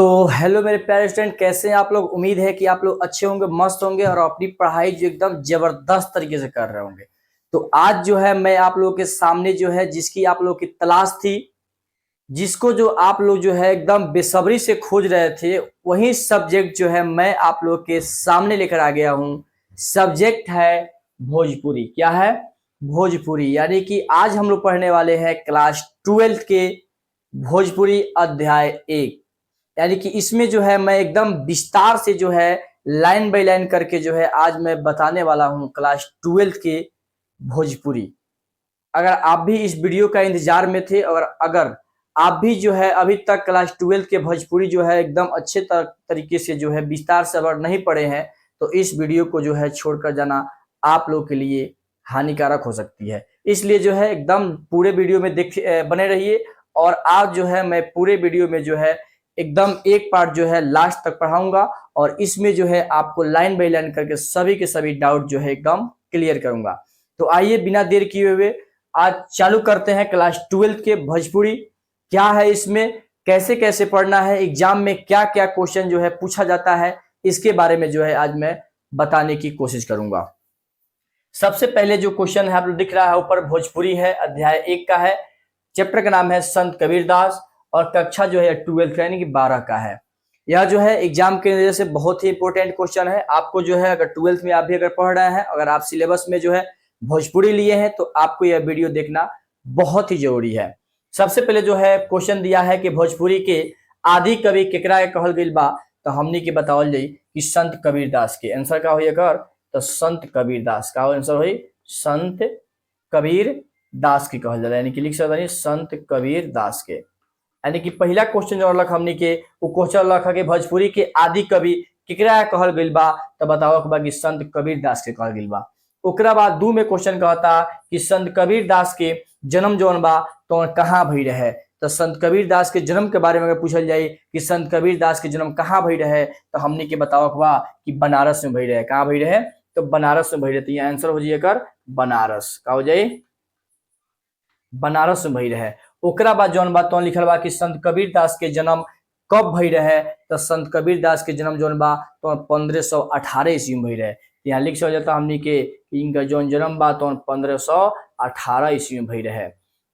तो हेलो मेरे प्यारे स्टूडेंट, कैसे हैं आप लोग। उम्मीद है कि आप लोग अच्छे होंगे, मस्त होंगे और अपनी पढ़ाई जो एकदम जबरदस्त तरीके से कर रहे होंगे। तो आज जो है मैं आप लोगों के सामने जो है जिसकी आप लोगों की तलाश थी, जिसको जो आप लोग जो है एकदम बेसब्री से खोज रहे थे, वही सब्जेक्ट जो है मैं आप लोग के सामने लेकर आ गया हूँ। सब्जेक्ट है भोजपुरी। क्या है? भोजपुरी। यानी कि आज हम लोग पढ़ने वाले हैं क्लास 12 के भोजपुरी अध्याय 1। यानी कि इसमें जो है मैं एकदम विस्तार से जो है लाइन बाय लाइन करके जो है आज मैं बताने वाला हूं क्लास 12 के भोजपुरी। अगर आप भी इस वीडियो का इंतजार में थे और अगर आप भी जो है अभी तक क्लास 12 के भोजपुरी जो है एकदम अच्छे तरीके से जो है विस्तार से अगर नहीं पढ़े हैं, तो इस वीडियो को जो है छोड़कर जाना आप लोग के लिए हानिकारक हो सकती है। इसलिए जो है एकदम पूरे वीडियो में बने रहिए। और आज जो है मैं पूरे वीडियो में जो है एकदम एक पार्ट जो है लास्ट तक पढ़ाऊंगा और इसमें जो है आपको लाइन बाय लाइन करके सभी के सभी डाउट जो है एकदम क्लियर करूंगा। तो आइए बिना देर किए हुए आज चालू करते हैं क्लास 12 के भोजपुरी। क्या है इसमें, कैसे कैसे पढ़ना है, एग्जाम में क्या क्या क्वेश्चन जो है पूछा जाता है, इसके बारे में जो है आज मैं बताने की कोशिश करूंगा। सबसे पहले जो क्वेश्चन है आप लोग दिख रहा है ऊपर, भोजपुरी है, अध्याय 1 का है। चैप्टर का नाम है संत कबीरदास और कक्षा जो है 12 यानी कि 12 का है। यह जो है एग्जाम के वजह से बहुत ही इंपॉर्टेंट क्वेश्चन है। आपको जो है अगर 12th में आप भी अगर पढ़ रहे हैं, अगर आप सिलेबस में जो है भोजपुरी लिए हैं, तो आपको यह वीडियो देखना बहुत ही जरूरी है। सबसे पहले जो है क्वेश्चन दिया है कि भोजपुरी के आदि कवि केकरा के कहल गइल बा, तो हमनी के बतावल जाई कि संत कबीरदास के। आंसर का होई एकर? तो संत कबीरदास का आंसर होई संत कबीर दास के कहल जाला। यानी कि लिख सकते हैं संत कबीर दास के। यानी कि पहला क्वेश्चन जो रख हमनी के वो क्वेश्चन रखा कि भोजपुरी के आदि कवि केकरा कहल गइल बा, तो बताओ के बा कि संत कबीर दास के कहल गइल बा। ओकरा बाद 2 में क्वेश्चन कहता कि संत कबीर दास के जन्म जौन बा तो कहाँ भई रहे। तो संत कबीर दास के जन्म के बारे में अगर पूछल जाए कि संत कबीर दास के जन्म कहाँ भई रहे, तो हमनी के बताओ के बा कि बनारस में भई रहे। कहाँ भई रहे? तो बनारस में भई रहे। तो आंसर हो जाइए कर बनारस। का हो जाए? बनारस में भई रहे। ओकरा बाद जौन बात तो लिखल बा कि संत कबीर दास के जन्म कब भई रहे, तो संत कबीर दास के जन्म जौन बा तो 1518 ईस्वी में भई रहे। यहाँ लिख सक जाता हमनी के इनका जौन जन्म बा तो 1518 ईस्वी में भई रहे।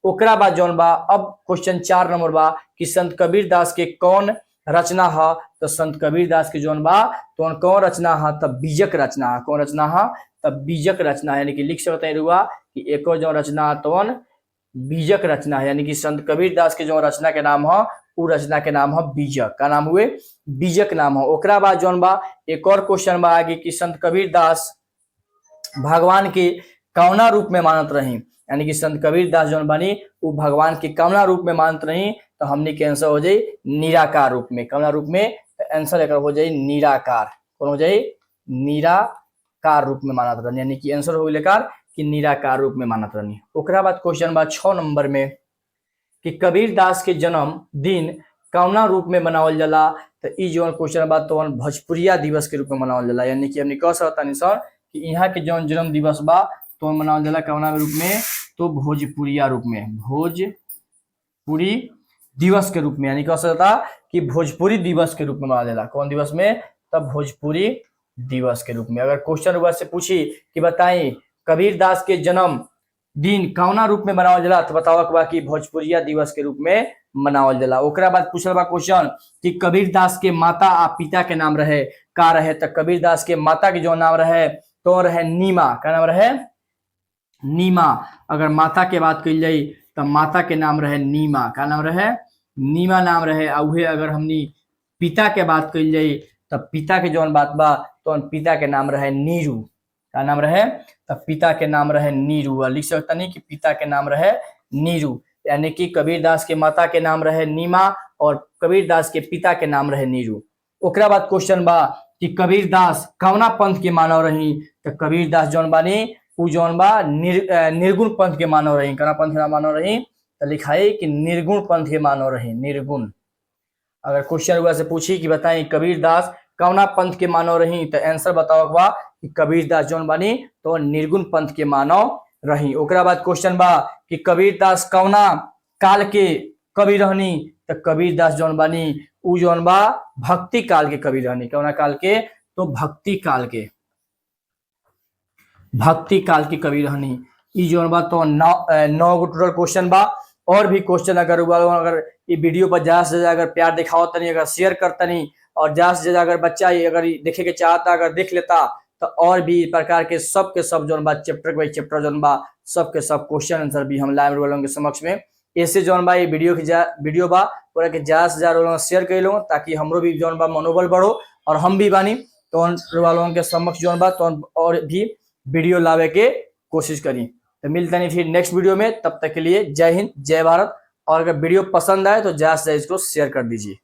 ओकरा बाद जौन बा अब क्वेश्चन 4 नंबर बा कि संत कबीर दास के कौन रचना है, तो संत कबीर दास के जौन बा तो कौन रचना है, तब बीजक रचना है। कौन रचना है? तब बीजक रचना है। यानी कि लिख सकते हैं रुआ कि एक जो रचना तो बीजक रचना है। यानी कि संत कबीर दास के जो रचना के नाम है वो रचना के नाम है बीजक। का नाम हुए? बीजक नाम है। ओकरा बाद जौन बा एक और क्वेश्चन बा आगे कि संत कबीर दास भगवान के कौना रूप में मानत रही। यानी कि संत कबीर दास जौन बनी वो भगवान के कौना रूप में मानत रही, तो हमने के आंसर हो जाए निराकार रूप में। कौना रूप में? तो आंसर एक हो जाए निराकार। कौन हो जाए? निराकार रूप में मानत रही। यानी कि आंसर हो लेकर कि निराकार रूप में मानत रहनी। ओकरा बाद क्वेश्चन बा 6 नंबर में कि कबीर दास के जन्म दिन कौना रूप में मनावल जाला, तो ई जो क्वेश्चन बा तो भोजपुरिया दिवस के रूप में मनावल जाला। यानी कि हमने कह सकता सर कि यहाँ के जो जन्म दिवस बा तो मनावल जाला कौना रूप में, तो भोजपुरिया रूप में, भोजपुरी दिवस के रूप में। यानी कह सकता कि भोजपुरी दिवस के रूप में मनावल जाला। कौन दिवस में? तब भोजपुरी दिवस के रूप में। अगर क्वेश्चन से पूछी कि बताई कबीर दास के जन्म दिन कौना रूप में मनावल जाला, तो बताओ कि भोजपुरिया दिवस के रूप में मनावल जाला। ओकरा बाद पूछल बा क्वेश्चन कि कबीर दास के माता आ पिता के नाम रहे का रहे, तो कबीर दास के माता के जो नाम रहे तो रहे नीमा। का नाम रहे? नीमा। अगर माता के बात कही जाए तो माता के नाम रहे नीमा। का नाम रहे? नीमा नाम रहे। उहे अगर हमनी पिता के बात कही जाए तो पिता के जो बात बा तो पिता के नाम रहे नीरू। का नाम रहे? तब पिता के नाम रहे नीरू। लिख सकता नहीं कि पिता के नाम रहे नीरू। यानी कि कबीर दास के माता के नाम रहे नीमा और कबीर दास के पिता के नाम रहे नीरू। ओकरा बाद क्वेश्चन बा कि कबीर दास कौना पंथ के मानव रही, तो कबीर दास जौन बानी उ जौन बा निर्गुण पंथ के मानव रही। कौना पंथ के मानव रही, तो लिखाई कि निर्गुण पंथ के मानव रही। निर्गुण। अगर क्वेश्चन हुआ से पूछी कि बताई कबीर दास कौना पंथ के मानव रही, तो आंसर बताओ बा कि कबीर दास जौन बानी तो निर्गुण पंथ के मानव रही। ओकरा बाद क्वेश्चन बा कि कबीर दास कौना काल के कवि रहनी, तो कबीर दास जौन बानी उ जौन बा भक्ति काल के कवि रहनी। कौना काल के? तो भक्ति काल के कवि रहनी। ई जौन बा तो 9 गो टोटल क्वेश्चन बा। और भी क्वेश्चन अगर ये वीडियो पर ज्यादा से ज्यादा अगर प्यार दिखाओ तनी, अगर शेयर कर तनी, और ज्यादा से ज्यादा अगर बच्चा अगर देखे के चाहता अगर देख लेता तो और भी प्रकार के सब जौन बा चैप्टर बाई चैप्टर जौन बा सब क्वेश्चन आंसर भी हम लाइव वालों के समक्ष में ऐसे जौन बा ये वीडियो बा पूरा के ज्यादा से ज्यादा शेयर कर लो, ताकि हमरो भी जौन बा मनोबल बढ़ो और हम भी बानी तो वालों के समक्ष जौन बा तो और भी वीडियो लावे के कोशिश करी। तो मिलते हैं फिर नेक्स्ट वीडियो में, तब तक के लिए जय हिंद जय भारत। और अगर वीडियो पसंद आए तो ज्यादा से ज्यादा इसको शेयर कर दीजिए।